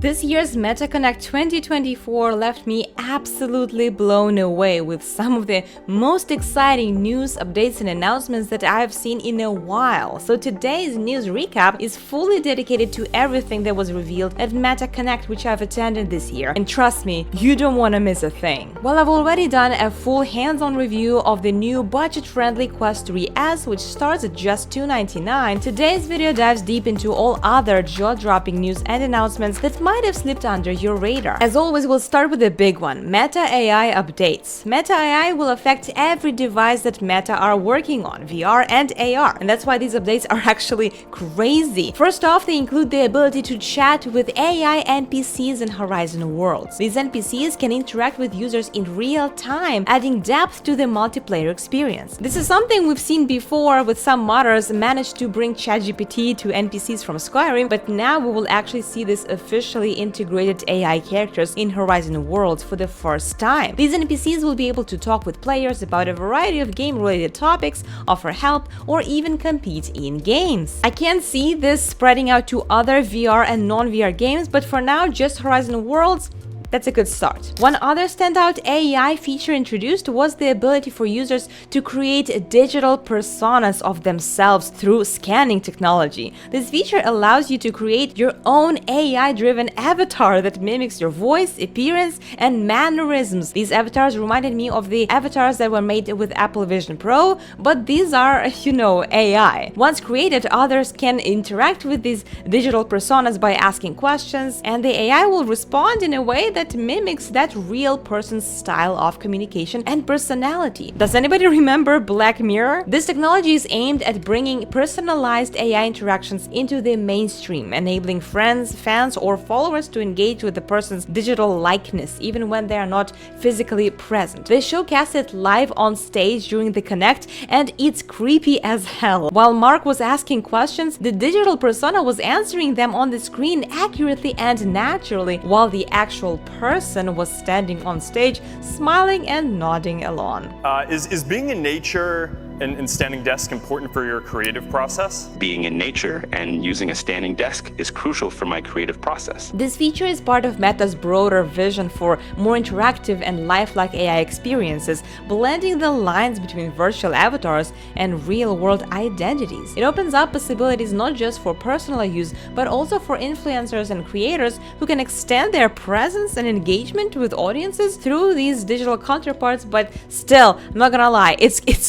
This year's MetaConnect 2024 left me absolutely blown away with some of the most exciting news, updates, and announcements that I have seen in a while. So today's news recap is fully dedicated to everything that was revealed at MetaConnect, which I've attended this year. And trust me, you don't want to miss a thing. Well, I've already done a full hands-on review of the new budget-friendly Quest 3S, which starts at just $299. Today's video dives deep into all other jaw-dropping news and announcements that might have slipped under your radar. As always, we'll start with the big one, Meta AI updates. Meta AI will affect every device that Meta are working on, VR and AR, and that's why these updates are actually crazy. First off, they include the ability to chat with AI NPCs in Horizon Worlds. These NPCs can interact with users in real time, adding depth to the multiplayer experience. This is something we've seen before with some modders managed to bring ChatGPT to NPCs from Skyrim, but now we will actually see this officially integrated AI characters in Horizon Worlds for the first time. These NPCs will be able to talk with players about a variety of game-related topics, offer help, or even compete in games. I can see this spreading out to other VR and non-VR games, but for now, just Horizon Worlds. That's a good start. One other standout AI feature introduced was the ability for users to create digital personas of themselves through scanning technology. This feature allows you to create your own AI-driven avatar that mimics your voice, appearance, and mannerisms. These avatars reminded me of the avatars that were made with Apple Vision Pro, but these are, AI. Once created, others can interact with these digital personas by asking questions, and the AI will respond in a way that mimics that real person's style of communication and personality. Does anybody remember Black Mirror? This technology is aimed at bringing personalized AI interactions into the mainstream, enabling friends, fans, or followers to engage with the person's digital likeness even when they are not physically present. They showcased it live on stage during the Connect, and it's creepy as hell. While Mark was asking questions, the digital persona was answering them on the screen accurately and naturally, while the actual person was standing on stage, smiling and nodding along. Is being in nature and standing desk important for your creative process? Being in nature and using a standing desk is crucial for my creative process. This feature is part of Meta's broader vision for more interactive and lifelike AI experiences, blending the lines between virtual avatars and real-world identities. It opens up possibilities not just for personal use, but also for influencers and creators who can extend their presence and engagement with audiences through these digital counterparts. But still, I'm not gonna lie, it's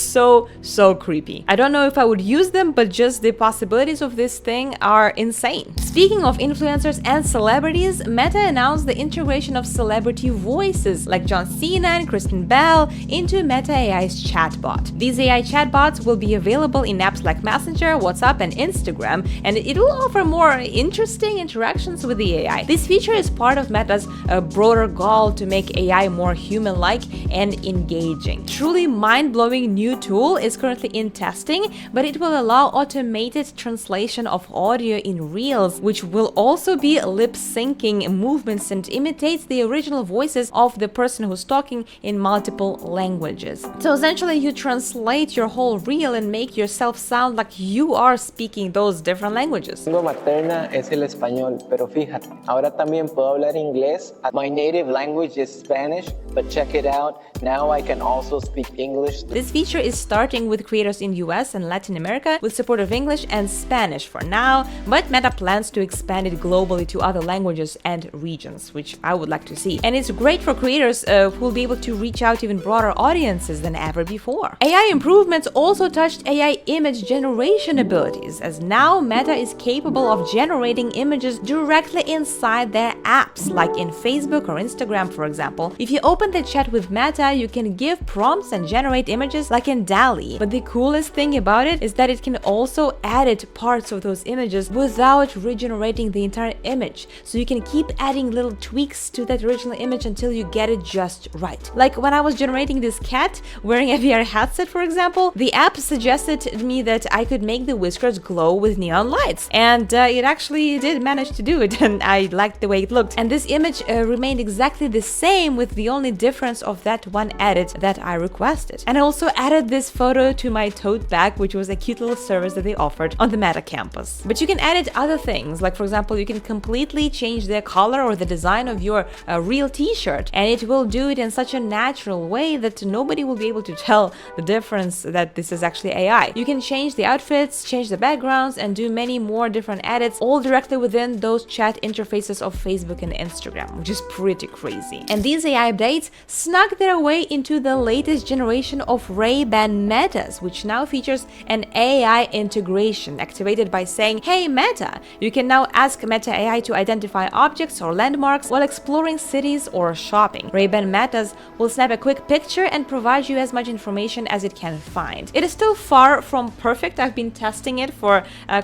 so creepy. I don't know if I would use them, but just the possibilities of this thing are insane. Speaking of influencers and celebrities, Meta announced the integration of celebrity voices like John Cena and Kristen Bell into Meta AI's chatbot. These AI chatbots will be available in apps like Messenger, WhatsApp, and Instagram, and it will offer more interesting interactions with the AI. This feature is part of Meta's broader goal to make AI more human-like and engaging. Truly mind-blowing new tool is currently in testing, but it will allow automated translation of audio in Reels, which will also be lip-syncing movements and imitates the original voices of the person who's talking in multiple languages. So essentially, you translate your whole reel and make yourself sound like you are speaking those different languages. Lengua materna es el español, pero fíjate, ahora también puedo hablar inglés. My native language is Spanish, but check it out, now I can also speak English. This feature is starting with creators in US and Latin America with support of English and Spanish for now, but Meta plans to expand it globally to other languages and regions, which I would like to see. And it's great for creators who will be able to reach out even broader audiences than ever before. AI improvements also touched AI image generation abilities, as now Meta is capable of generating images directly inside their apps, like in Facebook or Instagram, for example. If you open the chat with Meta, you can give prompts and generate images like in DALL-E. But the coolest thing about it is that it can also edit parts of those images without regenerating the entire image. So you can keep adding little tweaks to that original image until you get it just right. Like when I was generating this cat wearing a VR headset, for example, the app suggested to me that I could make the whiskers glow with neon lights. And it actually did manage to do it, and I liked the way it looked. And this image remained exactly the same, with the only difference of that one edit that I requested. And I also added this photo photo to my tote bag, which was a cute little service that they offered on the Meta campus. But you can edit other things, like for example, you can completely change the color or the design of your real t-shirt, and it will do it in such a natural way that nobody will be able to tell the difference that this is actually AI. You can change the outfits, change the backgrounds, and do many more different edits, all directly within those chat interfaces of Facebook and Instagram, which is pretty crazy. And these AI updates snuck their way into the latest generation of Ray-Ban Metas, which now features an AI integration activated by saying, "Hey Meta," you can now ask Meta AI to identify objects or landmarks while exploring cities or shopping. Ray-Ban Metas will snap a quick picture and provide you as much information as it can find. It is still far from perfect. I've been testing it for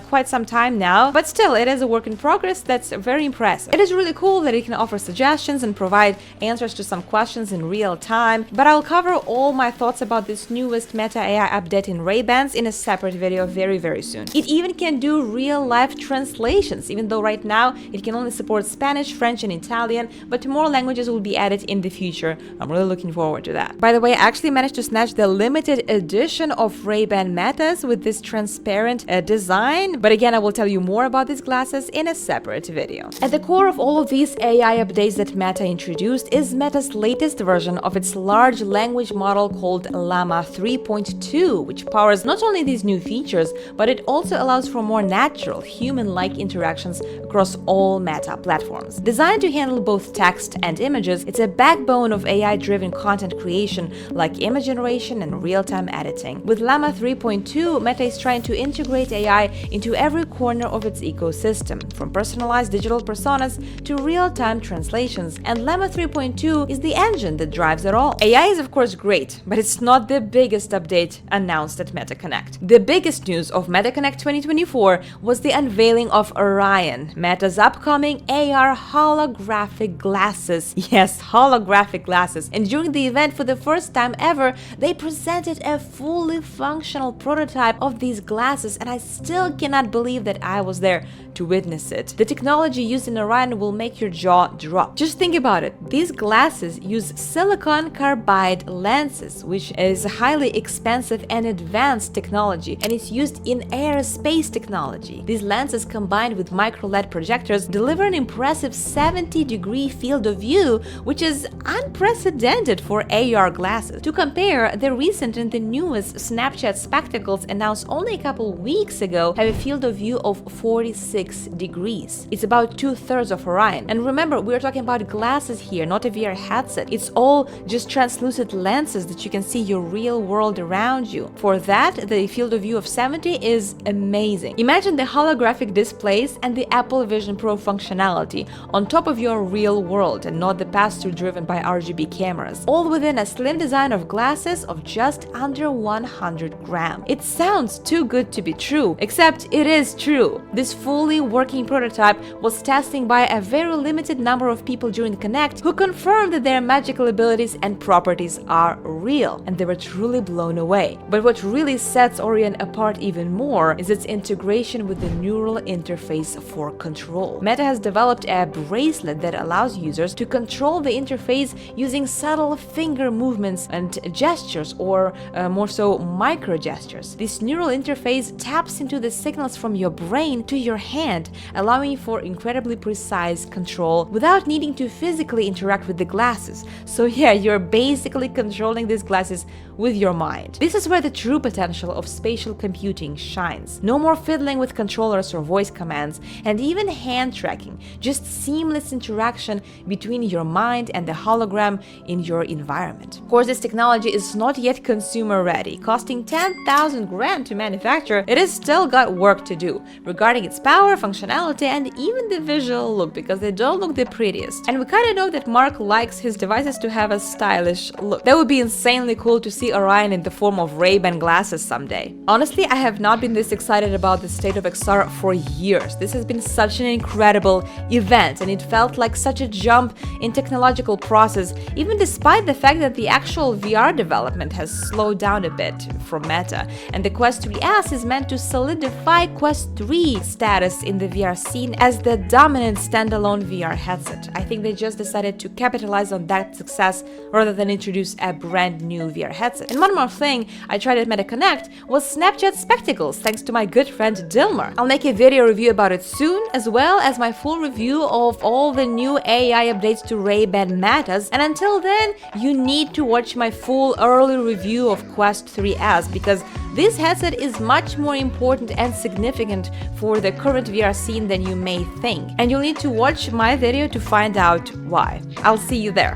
quite some time now, but still it is a work in progress that's very impressive. It is really cool that it can offer suggestions and provide answers to some questions in real time, but I'll cover all my thoughts about this newest Meta AI update in Ray-Bans in a separate video very soon. It even can do real-life translations, even though right now it can only support Spanish, French, and Italian, but more languages will be added in the future. I'm really looking forward to that. By the way, I actually managed to snatch the limited edition of Ray-Ban Metas with this transparent design, but again, I will tell you more about these glasses in a separate video. At the core of all of these AI updates that Meta introduced is Meta's latest version of its large language model called Lama 3.2, which powers not only these new features, but it also allows for more natural, human-like interactions across all Meta platforms. Designed to handle both text and images, it's a backbone of AI-driven content creation like image generation and real-time editing. With Llama 3.2, Meta is trying to integrate AI into every corner of its ecosystem, from personalized digital personas to real-time translations, and Llama 3.2 is the engine that drives it all. AI is of course great, but it's not the biggest update announced at MetaConnect. The biggest news of MetaConnect 2024 was the unveiling of Orion, Meta's upcoming AR holographic glasses. Yes, holographic glasses. And during the event, for the first time ever, they presented a fully functional prototype of these glasses, and I still cannot believe that I was there to witness it. The technology used in Orion will make your jaw drop. Just think about it. These glasses use silicon carbide lenses, which is a highly expensive and advanced technology, and it's used in aerospace technology. These lenses combined with micro LED projectors deliver an impressive 70-degree field of view, which is unprecedented for AR glasses. To compare, the recent and the newest Snapchat spectacles announced only a couple weeks ago have a field of view of 46 degrees. It's about 2/3 of Orion. And remember, we're talking about glasses here, not a VR headset. It's all just translucent lenses that you can see your real world around you. For that, the field of view of 70 is amazing. Imagine the holographic displays and the Apple Vision Pro functionality on top of your real world and not the pass-through driven by RGB cameras, all within a slim design of glasses of just under 100 grams. It sounds too good to be true, except it is true. This fully working prototype was testing by a very limited number of people during Connect who confirmed that their magical abilities and properties are real, and they were truly blown away. But what really sets Orion apart even more is its integration with the neural interface for control. Meta has developed a bracelet that allows users to control the interface using subtle finger movements and gestures, or more so micro gestures. This neural interface taps into the signals from your brain to your hand, allowing for incredibly precise control without needing to physically interact with the glasses. So yeah, you're basically controlling these glasses with your mind. This is where the true potential of spatial computing shines. No more fiddling with controllers or voice commands, and even hand tracking, just seamless interaction between your mind and the hologram in your environment. Of course, this technology is not yet consumer ready. Costing 10,000 grand to manufacture, it has still got work to do regarding its power, functionality, and even the visual look, because they don't look the prettiest. And we kinda know that Mark likes his devices to have a stylish look. That would be insanely cool to see Orion in the form of Ray-Ban glasses someday. Honestly, I have not been this excited about the state of XR for years. This has been such an incredible event, and it felt like such a jump in technological process, even despite the fact that the actual VR development has slowed down a bit from Meta. And the Quest 3S is meant to solidify Quest 3 status in the VR scene as the dominant standalone VR headset. I think they just decided to capitalize on that success rather than introduce a brand new VR headset. And one more thing, thing I tried at MetaConnect was Snapchat spectacles, thanks to my good friend Dilmer. I'll make a video review about it soon, as well as my full review of all the new AI updates to Ray-Ban Metas, and until then, you need to watch my full early review of Quest 3S, because this headset is much more important and significant for the current VR scene than you may think. And you'll need to watch my video to find out why. I'll see you there.